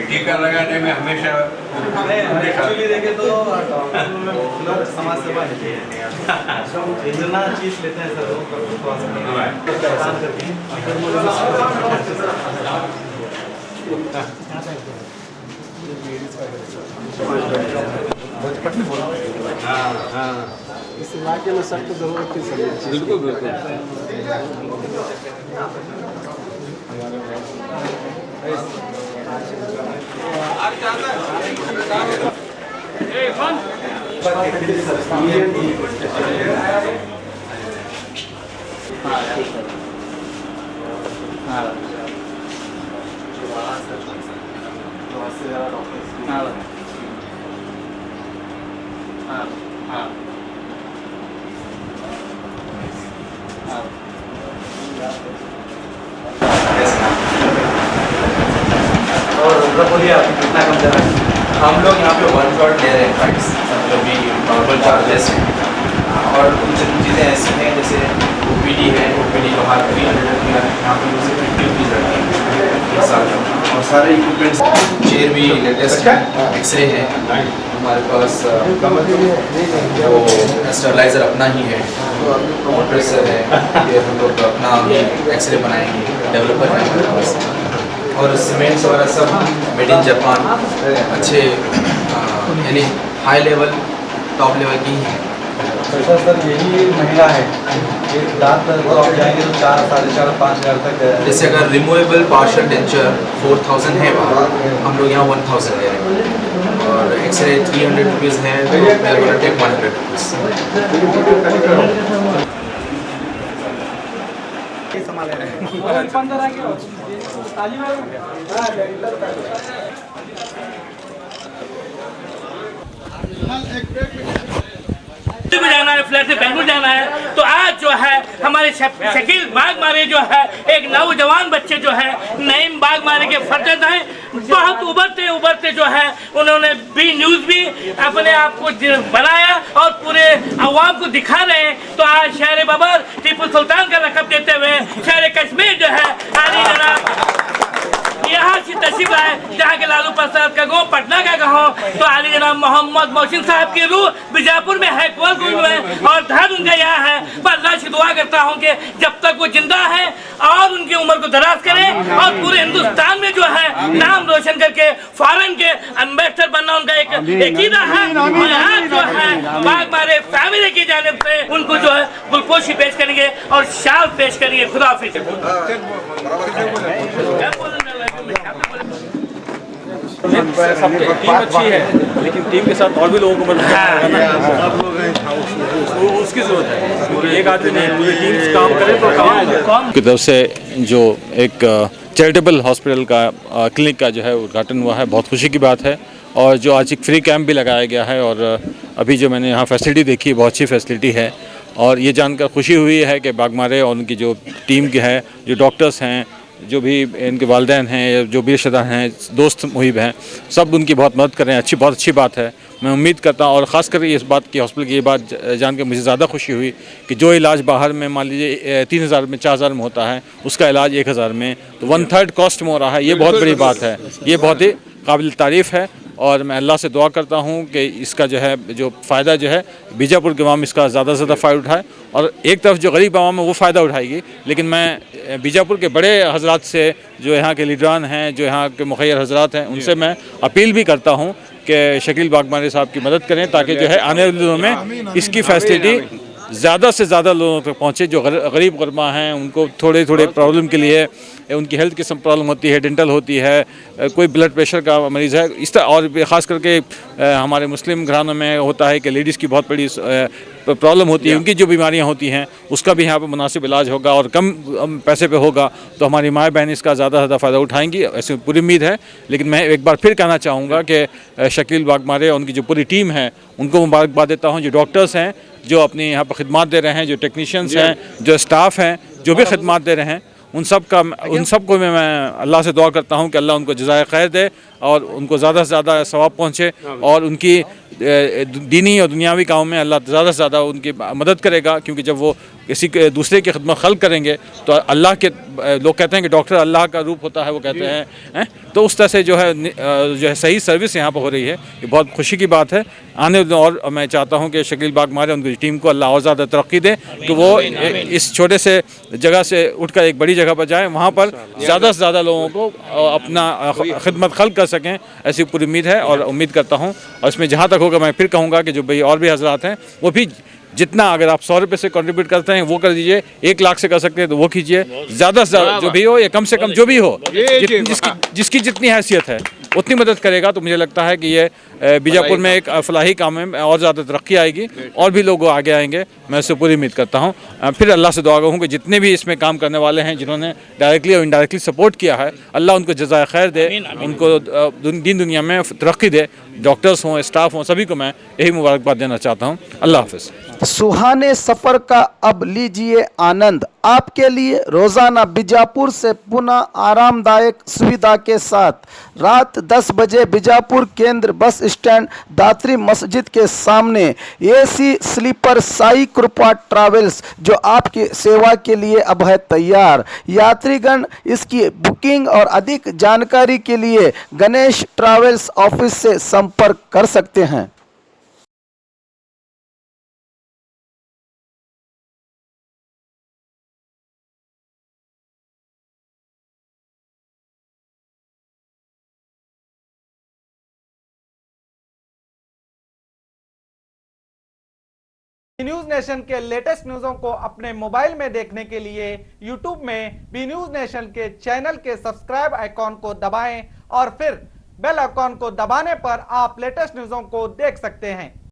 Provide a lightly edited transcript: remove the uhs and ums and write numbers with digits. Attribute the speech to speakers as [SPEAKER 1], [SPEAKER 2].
[SPEAKER 1] टीका लगाने में हमेशा
[SPEAKER 2] एक्चुअली देखे तो समाज सेवा इतना चीज लेते हैं सर
[SPEAKER 3] इस इलाके में सख्त जरूरत थी सर।
[SPEAKER 1] बिल्कुल बिल्कुल।
[SPEAKER 2] बोलिए आप कितना कम दे रहे हैं?
[SPEAKER 4] हम लोग यहाँ पे 1 शॉट ले रहे हैं प्राइस, जो भी नॉर्मल चार्जेस हैं। और कुछ चीज़ें ऐसी हैं जैसे OPD है, OPD का हाथ 300 रुपया है, यहाँ पे उसे 50 रुपीज़ रहती है इस साल का। और सारे इक्विपमेंट्स, चेयर भी लेटेस्ट है, एक्सरे है हमारे पास, वो स्टेबलाइज़र अपना ही है, कंप्रेसर है, ये हम लोग अपना एक्सरे बनाएंगे, डेवलपर है हमारे पास। और सीमेंट्स वगैरह सब मेड इन जापान, अच्छे यानी हाई लेवल टॉप लेवल की ही है।
[SPEAKER 2] सर यही महिला है, एक दांत तो आप जाएंगे तो 4, 4.5, 5 हज़ार तक।
[SPEAKER 4] जैसे अगर रिमूवेबल पार्शियल डेंचर 4000 है वहाँ, हम लोग यहाँ 1000 ले रहे हैं। और एक्सरे 300 रुपीज़ है, तो मेरा टेक 100 रुपीज़।
[SPEAKER 5] में जाना है, फ्लैट से बेंगलुरु जाना है, तो आज जो है हमारे शकील बागमारे जो है एक नौजवान बच्चे जो है नईम बागमारे के फर्जंद हैं। बहुत उभरते जो है उन्होंने बी न्यूज़ भी अपने आप को बनाया और पूरे अवाम को दिखा रहे हैं। तो आज शहर बबर टीपू सुल्तान का लक़ब देते हुए शहर कश्मीर जो है आली जनाब यहाँ से तशरीफ आए, जहाँ के लालू प्रसाद का गाँव पटना का गाँव, तो आली जनाब मोहम्मद मोहसिन साहब की रूह बीजापुर में है, कोलगुंज में, और धन उनका यहाँ है। पर अल्लाह से दुआ करता हूँ कि जब तक वो जिंदा है और उनकी उम्र को दराज करें और पूरे हिंदुस्तान में जो है नाम रोशन करके फॉरेन के एम्बेसडर बनना उनका एक अकीदा है। और आज जो है बागमारे फैमिली की जानिब से उनको जो है गुलपोशी पेश करेंगे और शाल पेश करेंगे। खुदा हाफिज़।
[SPEAKER 6] टीम अच्छी है, लेकिन टीम के साथ और भी लोगों को मदद उसकी जरूरत है, क्योंकि एक आदमी नहीं, पूरी टीम काम करे तो काम की तरफ से जो एक चैरिटेबल हॉस्पिटल का क्लिनिक का जो है उद्घाटन हुआ है, बहुत खुशी की बात है। और जो आज एक फ्री कैंप भी लगाया गया है, और अभी जो मैंने यहाँ फैसिलिटी देखी, बहुत अच्छी फैसिलिटी है। और ये जानकर खुशी हुई है कि बागमारे और उनकी जो टीम के है, जो डॉक्टर्स हैं, जो भी इनके वालिदैन हैं, जो भी रिश्तेदार हैं, दोस्त मुहिब हैं, सब उनकी बहुत मदद कर रहे हैं। बहुत अच्छी बात है। मैं उम्मीद करता हूँ, और ख़ास कर इस बात की हॉस्पिटल की ये बात जान के मुझे ज़्यादा खुशी हुई कि जो इलाज बाहर में मान लीजिए 3000 में 4000 में होता है, उसका इलाज 1000 में, तो 1/3 कॉस्ट में हो रहा है। ये बहुत बड़ी बात है, ये बहुत ही काबिल तारीफ़ है। और मैं अल्लाह से दुआ करता हूँ कि इसका जो है जो फ़ायदा जो है बीजापुर के अवाम इसका ज़्यादा से ज़्यादा फ़ायदा उठाए। और एक तरफ जो गरीब अवाम है वो फ़ायदा उठाएगी, लेकिन मैं बीजापुर के बड़े हजरात से, जो यहाँ के लीडरान हैं, जो यहाँ के मुखैर हजरात हैं, उनसे मैं अपील भी करता हूँ कि शकील बागमारे साहब की मदद करें, ताकि जो है आने वाले दिनों में इसकी फैसिलिटी ज़्यादा से ज़्यादा लोगों तक पहुँचे। जो गरीब गुरबा हैं, उनको थोड़े प्रॉब्लम के लिए, उनकी हेल्थ की प्रॉब्लम होती है, डेंटल होती है, कोई ब्लड प्रेशर का मरीज़ है, इस तरह। और ख़ास करके हमारे मुस्लिम घरानों में होता है कि लेडीज़ की बहुत बड़ी प्रॉब्लम होती है, उनकी जो बीमारियां होती हैं उसका भी यहाँ पर मुनासिब इलाज होगा और कम पैसे पे होगा, तो हमारी माएँ बहन इसका ज़्यादा से ज़्यादा फ़ायदा उठाएंगी, ऐसी पूरी उम्मीद है। लेकिन मैं एक बार फिर कहना चाहूँगा कि शकील बागमारे और उनकी जो पूरी टीम है उनको मुबारकबाद देता हूँ। जो डॉक्टर्स हैं जो अपनी यहाँ पर खिदमत दे रहे हैं, जो टेक्नीशियंस हैं, जो स्टाफ हैं, जो भी खिदमत दे रहे हैं, उन सब को मैं अल्लाह से दुआ करता हूँ कि अल्लाह उनको जज़ाए खैर दे और उनको ज़्यादा से ज़्यादा सवाब पहुँचे और उनकी दीनी और दुनियावी कामों में अल्लाह ज़्यादा से ज़्यादा उनकी मदद करेगा, क्योंकि जब वो किसी के दूसरे की खिदमत खल्क करेंगे तो अल्लाह के, लोग कहते हैं कि डॉक्टर अल्लाह का रूप होता है, वो कहते हैं तो उस तरह से जो है सही सर्विस यहाँ पर हो रही है, ये बहुत खुशी की बात है। आने और मैं चाहता हूँ कि शकील बागमारे उनकी टीम को अल्लाह और ज़्यादा तरक्की दे कि वो इस छोटे से जगह से उठकर एक बड़ी जगह पर जाएँ, वहाँ पर ज़्यादा से ज़्यादा लोगों को अपना खिदमत खल्क कर सकें, ऐसी पूरी उम्मीद है और उम्मीद करता हूँ। और इसमें जहाँ तक होगा मैं फिर कहूँगा कि जो भाई और भी हजरात हैं वो भी जितना, अगर आप 100 रुपये से कंट्रीब्यूट करते हैं वो कर दीजिए, 1 लाख से कर सकते हैं तो वो कीजिए, ज़्यादा से ज़्यादा जो भी हो या कम से कम जो भी हो, जिसकी जितनी हैसियत है उतनी मदद करेगा तो मुझे लगता है कि ये बीजापुर में एक फलाही काम में और ज़्यादा तरक्की आएगी और भी लोग आगे आएंगे, मैं इससे पूरी उम्मीद करता हूँ। फिर अल्लाह से दुआ करूँ कि जितने भी इसमें काम करने वाले हैं, जिन्होंने डायरेक्टली और इनडायरेक्टली सपोर्ट किया है, अल्लाह उनको जज़ाए खैर दे, उनको दीन दुनिया में तरक्की दे, डॉक्टर्स हों, स्टाफ हों, सभी को मैं यही मुबारकबाद देना चाहता हूँ। अल्लाह हाफ़िज़।
[SPEAKER 3] सुहाने सफर का अब लीजिए आनंद। आपके लिए रोजाना बीजापुर से पुणे आरामदायक सुविधा के साथ रात 10 बजे बीजापुर केंद्र बस स्टैंड दात्री मस्जिद के सामने एसी स्लीपर साई कृपा ट्रैवल्स जो आपकी सेवा के लिए अब है तैयार। यात्रीगण इसकी बुकिंग और अधिक जानकारी के लिए गणेश ट्रैवल्स ऑफिस से संपर्क कर सकते हैं।
[SPEAKER 7] न्यूज नेशन के लेटेस्ट न्यूज़ों को अपने मोबाइल में देखने के लिए YouTube में बी न्यूज नेशन के चैनल के सब्सक्राइब आइकॉन को दबाएं और फिर बेल आइकॉन को दबाने पर आप लेटेस्ट न्यूज़ों को देख सकते हैं।